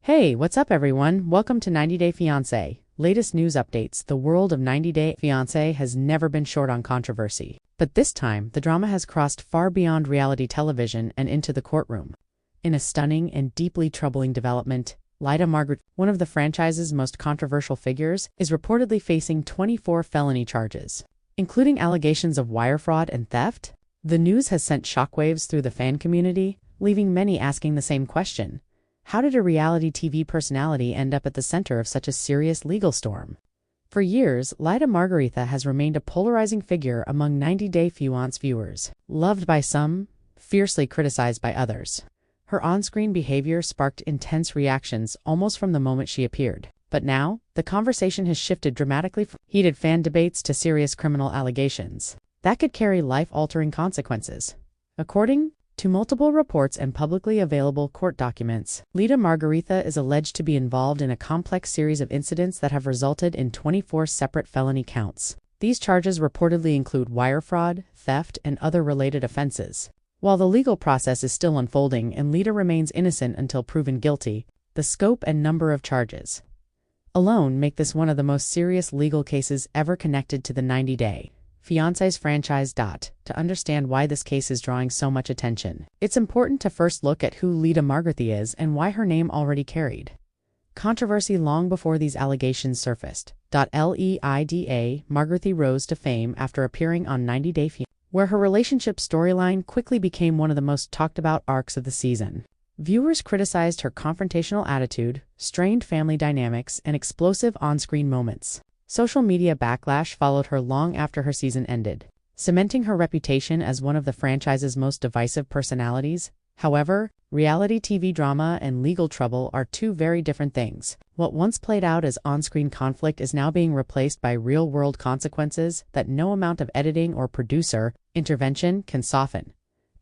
Hey, what's up everyone? Welcome to 90 Day Fiancé. Latest news updates. The world of 90 Day Fiancé has never been short on controversy. But this time, the drama has crossed far beyond reality television and into the courtroom. In a stunning and deeply troubling development, Leida Margaretha, one of the franchise's most controversial figures, is reportedly facing 24 felony charges, including allegations of wire fraud and theft. The news has sent shockwaves through the fan community, leaving many asking the same question. How did a reality TV personality end up at the center of such a serious legal storm? For years, Leida Margaretha has remained a polarizing figure among 90 Day Fiancé viewers, loved by some, fiercely criticized by others. Her on-screen behavior sparked intense reactions almost from the moment she appeared. But now, the conversation has shifted dramatically from heated fan debates to serious criminal allegations that could carry life-altering consequences. According to multiple reports and publicly available court documents, Leida Margaretha is alleged to be involved in a complex series of incidents that have resulted in 24 separate felony counts. These charges reportedly include wire fraud, theft, and other related offenses. While the legal process is still unfolding and Leida remains innocent until proven guilty, the scope and number of charges alone make this one of the most serious legal cases ever connected to the 90 Day Fiancé's franchise. To understand why this case is drawing so much attention, it's important to first look at who Leida Margaretha is and why her name already carried controversy long before these allegations surfaced. Leida Margaretha rose to fame after appearing on 90 Day Fiancé, where her relationship storyline quickly became one of the most talked about arcs of the season. Viewers criticized her confrontational attitude, strained family dynamics, and explosive on-screen moments. Social media backlash followed her long after her season ended, cementing her reputation as one of the franchise's most divisive personalities. However, reality TV drama and legal trouble are two very different things. What once played out as on-screen conflict is now being replaced by real-world consequences that no amount of editing or producer intervention can soften.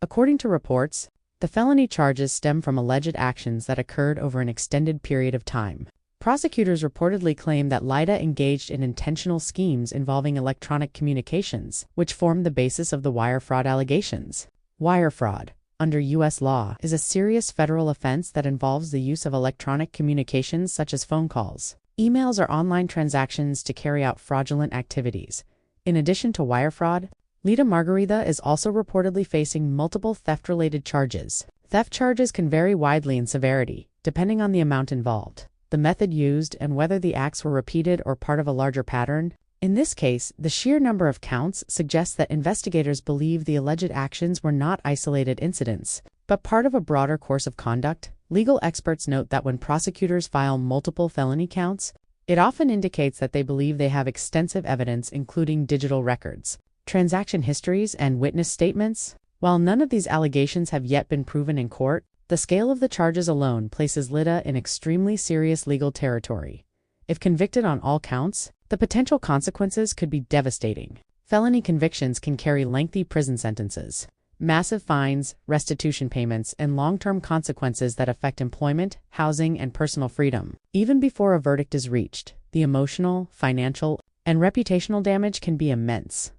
According to reports, the felony charges stem from alleged actions that occurred over an extended period of time. Prosecutors reportedly claim that Leida engaged in intentional schemes involving electronic communications, which formed the basis of the wire fraud allegations. Wire fraud, under U.S. law, is a serious federal offense that involves the use of electronic communications such as phone calls, emails, or online transactions to carry out fraudulent activities. In addition to wire fraud, Leida Margaretha is also reportedly facing multiple theft-related charges. Theft charges can vary widely in severity, depending on the amount involved, the method used, and whether the acts were repeated or part of a larger pattern. In this case, the sheer number of counts suggests that investigators believe the alleged actions were not isolated incidents, but part of a broader course of conduct. Legal experts note that when prosecutors file multiple felony counts, it often indicates that they believe they have extensive evidence, including digital records, transaction histories, and witness statements. While none of these allegations have yet been proven in court, the scale of the charges alone places Leida in extremely serious legal territory. If convicted on all counts, the potential consequences could be devastating. Felony convictions can carry lengthy prison sentences, massive fines, restitution payments, and long-term consequences that affect employment, housing, and personal freedom. Even before a verdict is reached, the emotional, financial, and reputational damage can be immense.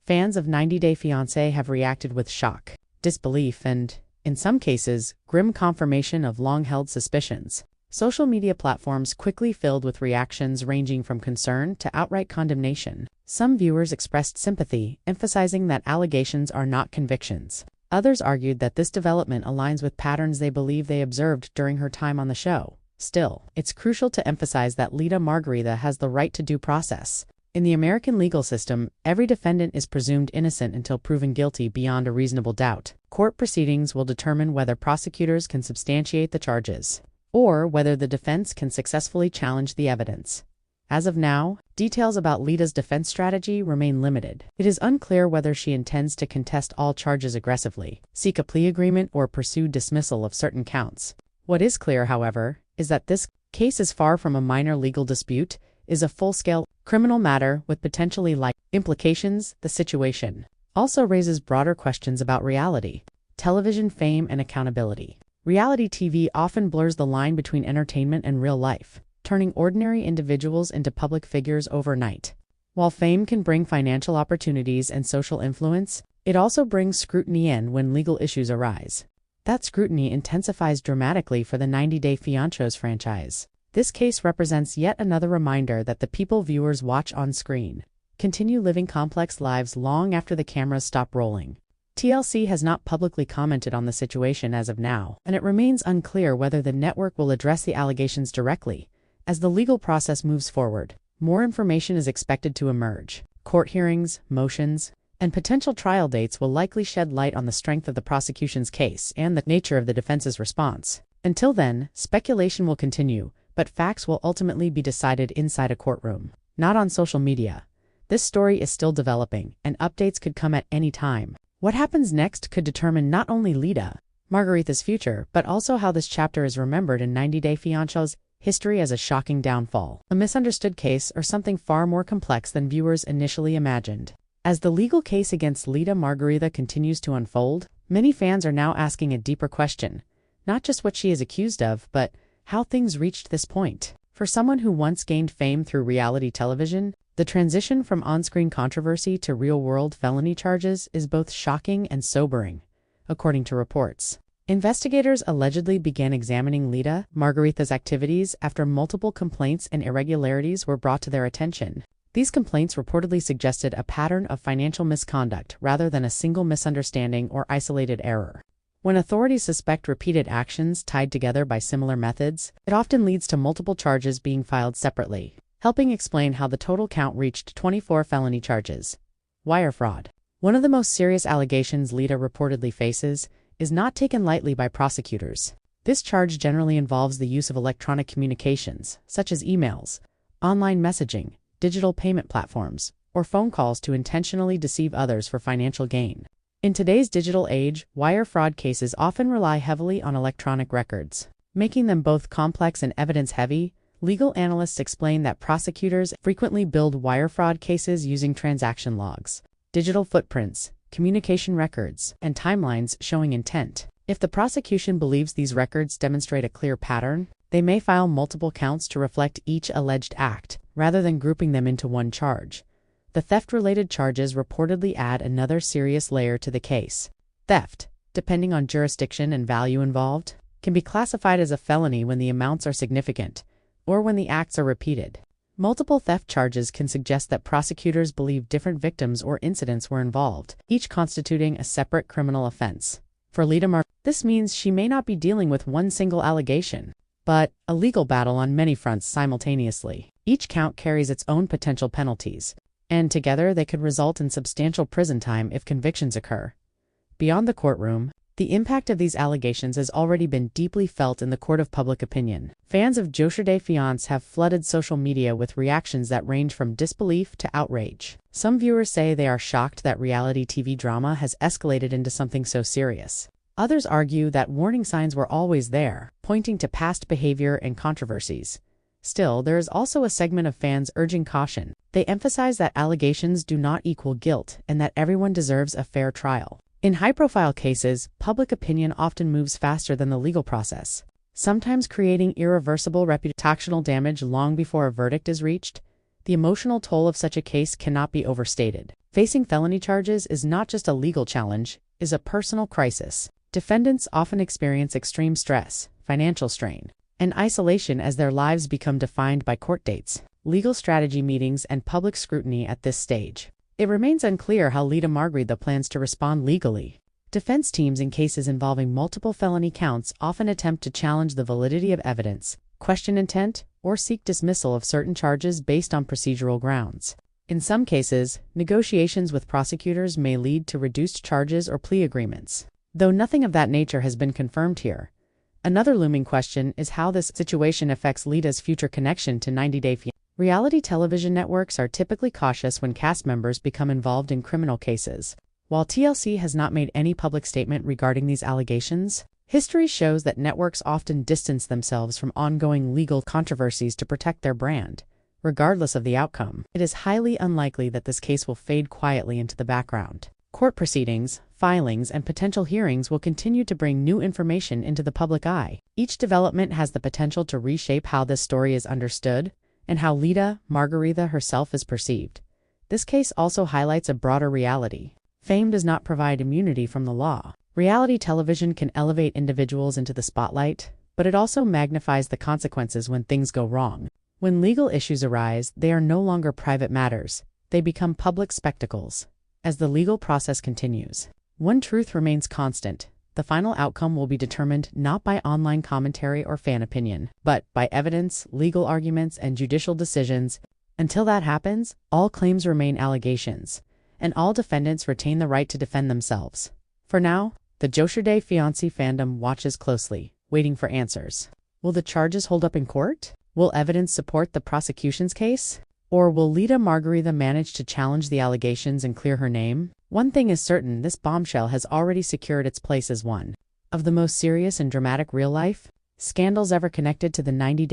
Fans of 90 Day Fiancé have reacted with shock, disbelief, and, in some cases, grim confirmation of long-held suspicions. Social media platforms quickly filled with reactions ranging from concern to outright condemnation. Some viewers expressed sympathy, emphasizing that allegations are not convictions. Others argued that this development aligns with patterns they believe they observed during her time on the show. Still, it's crucial to emphasize that Leida Margaretha has the right to due process. In the American legal system, every defendant is presumed innocent until proven guilty beyond a reasonable doubt. Court proceedings will determine whether prosecutors can substantiate the charges, or whether the defense can successfully challenge the evidence. As of now, details about Leida's defense strategy remain limited. It is unclear whether she intends to contest all charges aggressively, seek a plea agreement, or pursue dismissal of certain counts. What is clear, however, is that this case is far from a minor legal dispute, is a full-scale criminal matter with potentially life implications. The situation also raises broader questions about reality, television fame, and accountability. Reality TV often blurs the line between entertainment and real life, turning ordinary individuals into public figures overnight. While fame can bring financial opportunities and social influence, it also brings scrutiny when legal issues arise. That scrutiny intensifies dramatically for the 90 Day Fiancés franchise. This case represents yet another reminder that the people viewers watch on screen continue living complex lives long after the cameras stop rolling. TLC has not publicly commented on the situation as of now, and it remains unclear whether the network will address the allegations directly. As the legal process moves forward, more information is expected to emerge. Court hearings, motions, and potential trial dates will likely shed light on the strength of the prosecution's case and the nature of the defense's response. Until then, speculation will continue, but facts will ultimately be decided inside a courtroom, not on social media. This story is still developing, and updates could come at any time. What happens next could determine not only Leida Margaretha's future, but also how this chapter is remembered in 90 Day Fiancé's history as a shocking downfall, a misunderstood case, or something far more complex than viewers initially imagined. As the legal case against Leida Margaretha continues to unfold, many fans are now asking a deeper question, not just what she is accused of, but how things reached this point. For someone who once gained fame through reality television, the transition from on-screen controversy to real-world felony charges is both shocking and sobering, according to reports. Investigators allegedly began examining Leida Margaretha's activities after multiple complaints and irregularities were brought to their attention. These complaints reportedly suggested a pattern of financial misconduct rather than a single misunderstanding or isolated error. When authorities suspect repeated actions tied together by similar methods, it often leads to multiple charges being filed separately, helping explain how the total count reached 24 felony charges. Wire fraud. One of the most serious allegations Leida reportedly faces is not taken lightly by prosecutors. This charge generally involves the use of electronic communications, such as emails, online messaging, digital payment platforms, or phone calls to intentionally deceive others for financial gain. In today's digital age, wire fraud cases often rely heavily on electronic records, making them both complex and evidence-heavy. Legal analysts explain that prosecutors frequently build wire fraud cases using transaction logs, digital footprints, communication records, and timelines showing intent. If the prosecution believes these records demonstrate a clear pattern, they may file multiple counts to reflect each alleged act, rather than grouping them into one charge. The theft-related charges reportedly add another serious layer to the case. Theft, depending on jurisdiction and value involved, can be classified as a felony when the amounts are significant, or when the acts are repeated. Multiple theft charges can suggest that prosecutors believe different victims or incidents were involved, each constituting a separate criminal offense. For Leida Margaretha, this means she may not be dealing with one single allegation, but a legal battle on many fronts simultaneously. Each count carries its own potential penalties, and together they could result in substantial prison time if convictions occur. Beyond the courtroom, the impact of these allegations has already been deeply felt in the court of public opinion. Fans of 90 Day Fiancé have flooded social media with reactions that range from disbelief to outrage. Some viewers say they are shocked that reality TV drama has escalated into something so serious. Others argue that warning signs were always there, pointing to past behavior and controversies. Still, there is also a segment of fans urging caution. They emphasize that allegations do not equal guilt and that everyone deserves a fair trial. In high-profile cases, public opinion often moves faster than the legal process, sometimes creating irreversible reputational damage long before a verdict is reached. The emotional toll of such a case cannot be overstated. Facing felony charges is not just a legal challenge, it is a personal crisis. Defendants often experience extreme stress, financial strain, and isolation as their lives become defined by court dates, legal strategy meetings, and public scrutiny at this stage. It remains unclear how Leida Margaretha plans to respond legally. Defense teams in cases involving multiple felony counts often attempt to challenge the validity of evidence, question intent, or seek dismissal of certain charges based on procedural grounds. In some cases, negotiations with prosecutors may lead to reduced charges or plea agreements, though nothing of that nature has been confirmed here. Another looming question is how this situation affects Leida's future connection to 90 Day Fiancé. Reality television networks are typically cautious when cast members become involved in criminal cases. While TLC has not made any public statement regarding these allegations, history shows that networks often distance themselves from ongoing legal controversies to protect their brand. Regardless of the outcome, it is highly unlikely that this case will fade quietly into the background. Court proceedings, filings, and potential hearings will continue to bring new information into the public eye. Each development has the potential to reshape how this story is understood and how Leida Margaretha herself is perceived. This case also highlights a broader reality. Fame does not provide immunity from the law. Reality television can elevate individuals into the spotlight, but it also magnifies the consequences when things go wrong. When legal issues arise, they are no longer private matters. They become public spectacles. As the legal process continues, one truth remains constant. The final outcome will be determined not by online commentary or fan opinion, but by evidence, legal arguments, and judicial decisions. Until that happens, all claims remain allegations, and all defendants retain the right to defend themselves. For now, the Leida Fiancé fandom watches closely, waiting for answers. Will the charges hold up in court? Will evidence support the prosecution's case? Or will Leida Margaretha manage to challenge the allegations and clear her name? One thing is certain, this bombshell has already secured its place as one of the most serious and dramatic real-life scandals ever connected to the 90